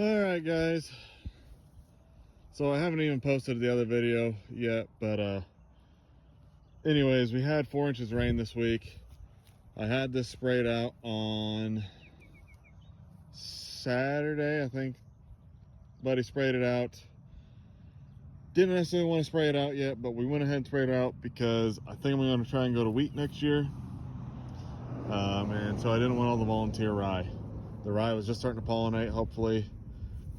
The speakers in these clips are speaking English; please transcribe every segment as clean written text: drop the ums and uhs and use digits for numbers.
All right, guys. So I haven't even posted the other video yet, but anyways, we had 4 inches rain this week. I had this sprayed out on Saturday, I think. Buddy sprayed it out. Didn't necessarily want to spray it out yet, but we went ahead and sprayed it out because I think I'm going to try and go to wheat next year. And so I didn't want all the volunteer rye. The rye was just starting to pollinate, hopefully.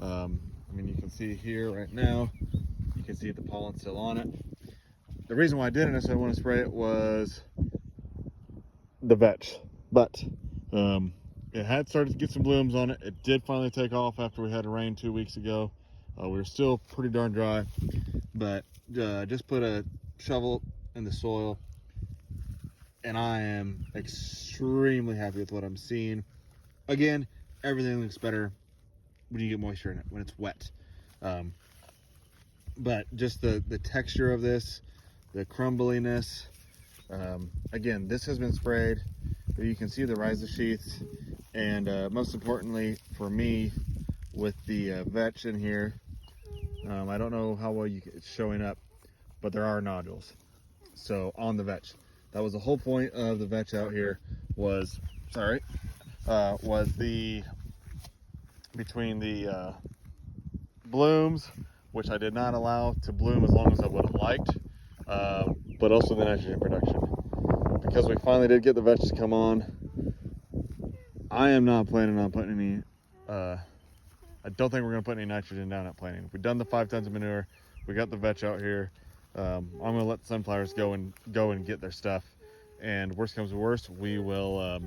I mean, you can see here right now, you can see the pollen still on it. The reason why I didn't necessarily want to spray it was the vetch, but it had started to get some blooms on it. It did finally take off after we had a rain 2 weeks ago. We were still pretty darn dry, but just put a shovel in the soil, and I am extremely happy with what I'm seeing. Again, everything looks better when you get moisture in it, when it's wet. But just the texture of this, the crumbliness. Again, this has been sprayed. You can see the rhiza sheaths, and most importantly for me, with the vetch in here, I don't know how well it's showing up, but there are nodules. So on the vetch, that was the whole point of the vetch out here. Was the between the blooms, which I did not allow to bloom as long as I would have liked, but also the nitrogen production. Because we finally did get the vetch to come on, I am not planning on putting any, I don't think we're going to put any nitrogen down at planting. We've done the 5 tons of manure, we got the vetch out here. I'm going to let the sunflowers go and get their stuff, and worst comes to worst, we will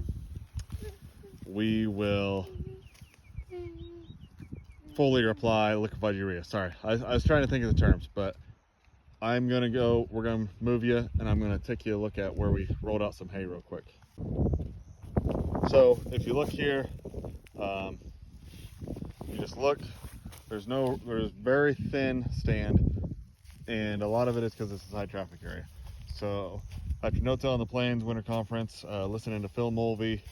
foliar apply liquefied urea. Sorry, I was trying to think of the terms, but we're gonna move you, and I'm gonna take you a look at where we rolled out some hay real quick. So if you look here, you just look, there's very thin stand, and a lot of it is because this is a high traffic area. So after No Till on the Plains Winter Conference, listening to Phil Mulvey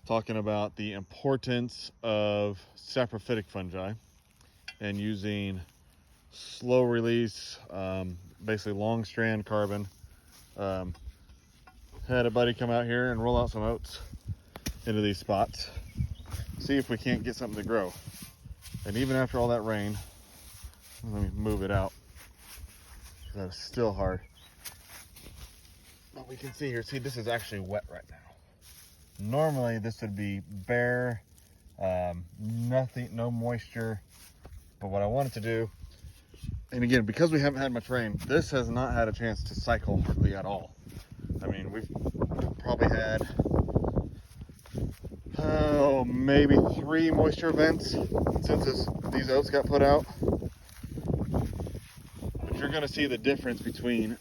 talking about the importance of saprophytic fungi and using slow release, basically long strand carbon. Had a buddy come out here and roll out some oats into these spots, see if we can't get something to grow. And even after all that rain, let me move it out, that is still hard. But we can see here, see, this is actually wet right now. Normally this would be bare, nothing, no moisture. But what I wanted to do, and again, because we haven't had much rain, this has not had a chance to cycle hardly at all. I mean, we've probably had, maybe 3 moisture events since these oats got put out. But you're gonna see the difference between,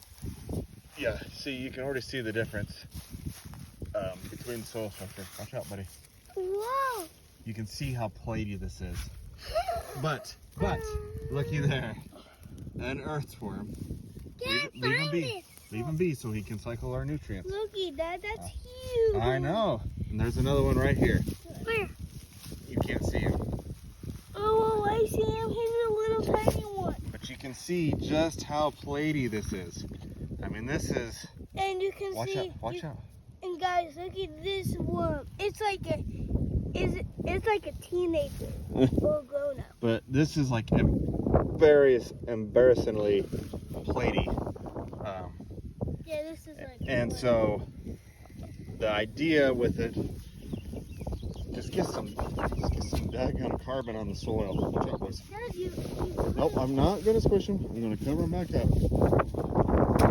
yeah, see, you can already see the difference between the soil structure. Watch out, buddy. Whoa! You can see how platy this is. But, looky there. An earthworm. Leave him be. Leave him be so he can cycle our nutrients. Looky, that's huge. I know. And there's another one right here. Where? You can't see him. Oh, I see him. He's a little tiny one. But you can see just how platy this is. I mean, this is... And you can watch see... Watch out. And guys, look at this worm. It's like a teenager or grown up. But this is like very embarrassingly platy. Yeah, this is like. And so the idea with it, just get some daggone carbon on the soil. Watch out, boys. Nope, I'm not gonna squish them. I'm gonna cover them back up.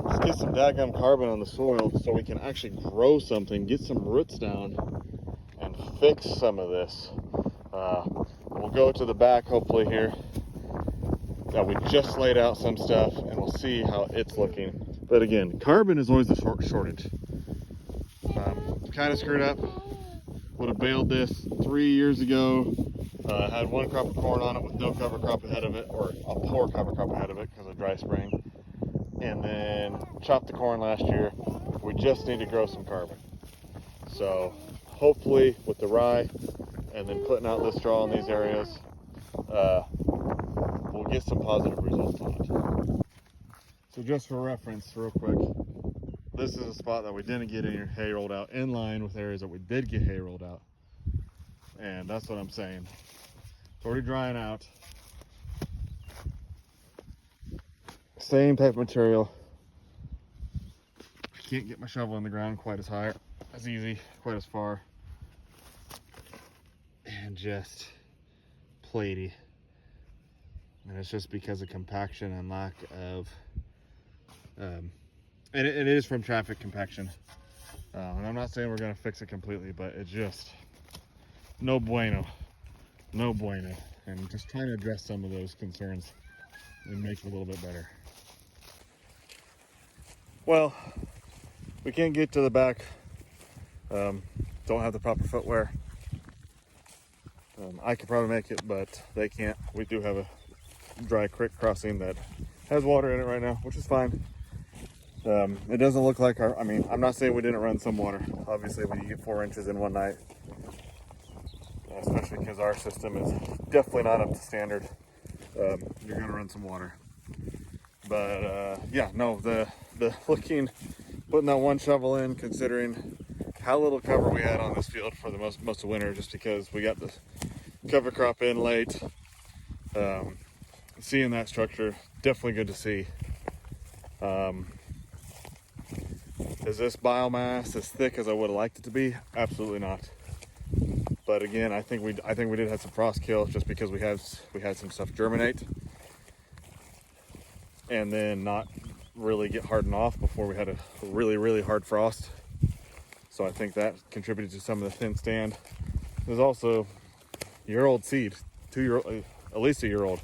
Just get some daggum carbon on the soil so we can actually grow something, get some roots down, and fix some of this. We'll go to the back hopefully here. We just laid out some stuff, and we'll see how it's looking. But again, carbon is always a shortage. Kind of screwed up. Would have baled this 3 years ago. Had 1 crop of corn on it with no cover crop ahead of it, or a poor cover crop ahead of it because of dry spring. And then chopped the corn last year. We just need to grow some carbon. So hopefully with the rye and then putting out this straw in these areas, we'll get some positive results on it. So just for reference, real quick, this is a spot that we didn't get any hay rolled out, in line with areas that we did get hay rolled out. And that's what I'm saying. It's already drying out. Same type of material. I can't get my shovel in the ground quite as high, as easy, quite as far. And just platy. And it's just because of compaction and lack of, and it is from traffic compaction. And I'm not saying we're gonna fix it completely, but it's just no bueno, no bueno. And just trying to address some of those concerns and make it a little bit better. Well, we can't get to the back, don't have the proper footwear. I could probably make it, but they can't. We do have a dry creek crossing that has water in it right now, which is fine. It doesn't look like I mean, I'm not saying we didn't run some water. Obviously, when you get 4 inches in one night, especially because our system is definitely not up to standard, you're gonna run some water. But yeah, no, the putting that one shovel in, considering how little cover we had on this field for the most of winter, just because we got the cover crop in late. Seeing that structure, definitely good to see. Is this biomass as thick as I would have liked it to be? Absolutely not. But again, I think we did have some frost kill, just because we had some stuff germinate and then not really get hardened off before we had a really hard frost. So I think that contributed to some of the thin stand. There's also year-old seed, 2-year-old, at least a year old,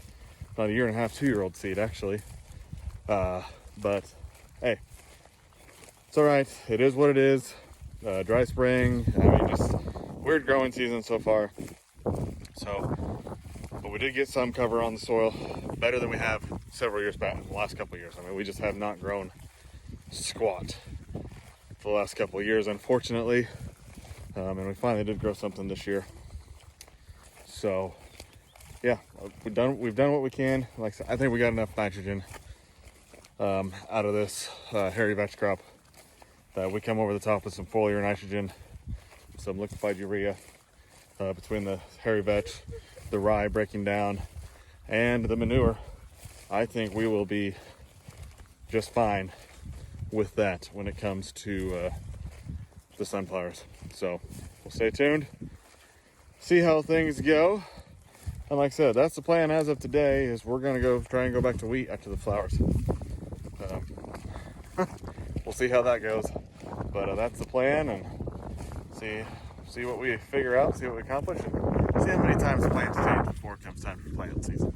not a year and a half, 2-year-old seed actually. But hey, it's all right. It is what it is. Dry spring. I mean, just weird growing season so far. So, but we did get some cover on the soil, better than we have several years back, the last couple of years. I mean, we just have not grown squat for the last couple of years, unfortunately. And we finally did grow something this year. So, yeah, we've done what we can. Like I said, I think we got enough nitrogen out of this hairy vetch crop that we come over the top with some foliar nitrogen, some liquefied urea between the hairy vetch, the rye breaking down, and the manure. I think we will be just fine with that when it comes to the sunflowers. So we'll stay tuned, see how things go. And like I said, that's the plan as of today, is we're gonna try and go back to wheat after the flowers. We'll see how that goes, but that's the plan, and see what we figure out, see what we accomplish, and see how many times the plants change before it comes time for plant season.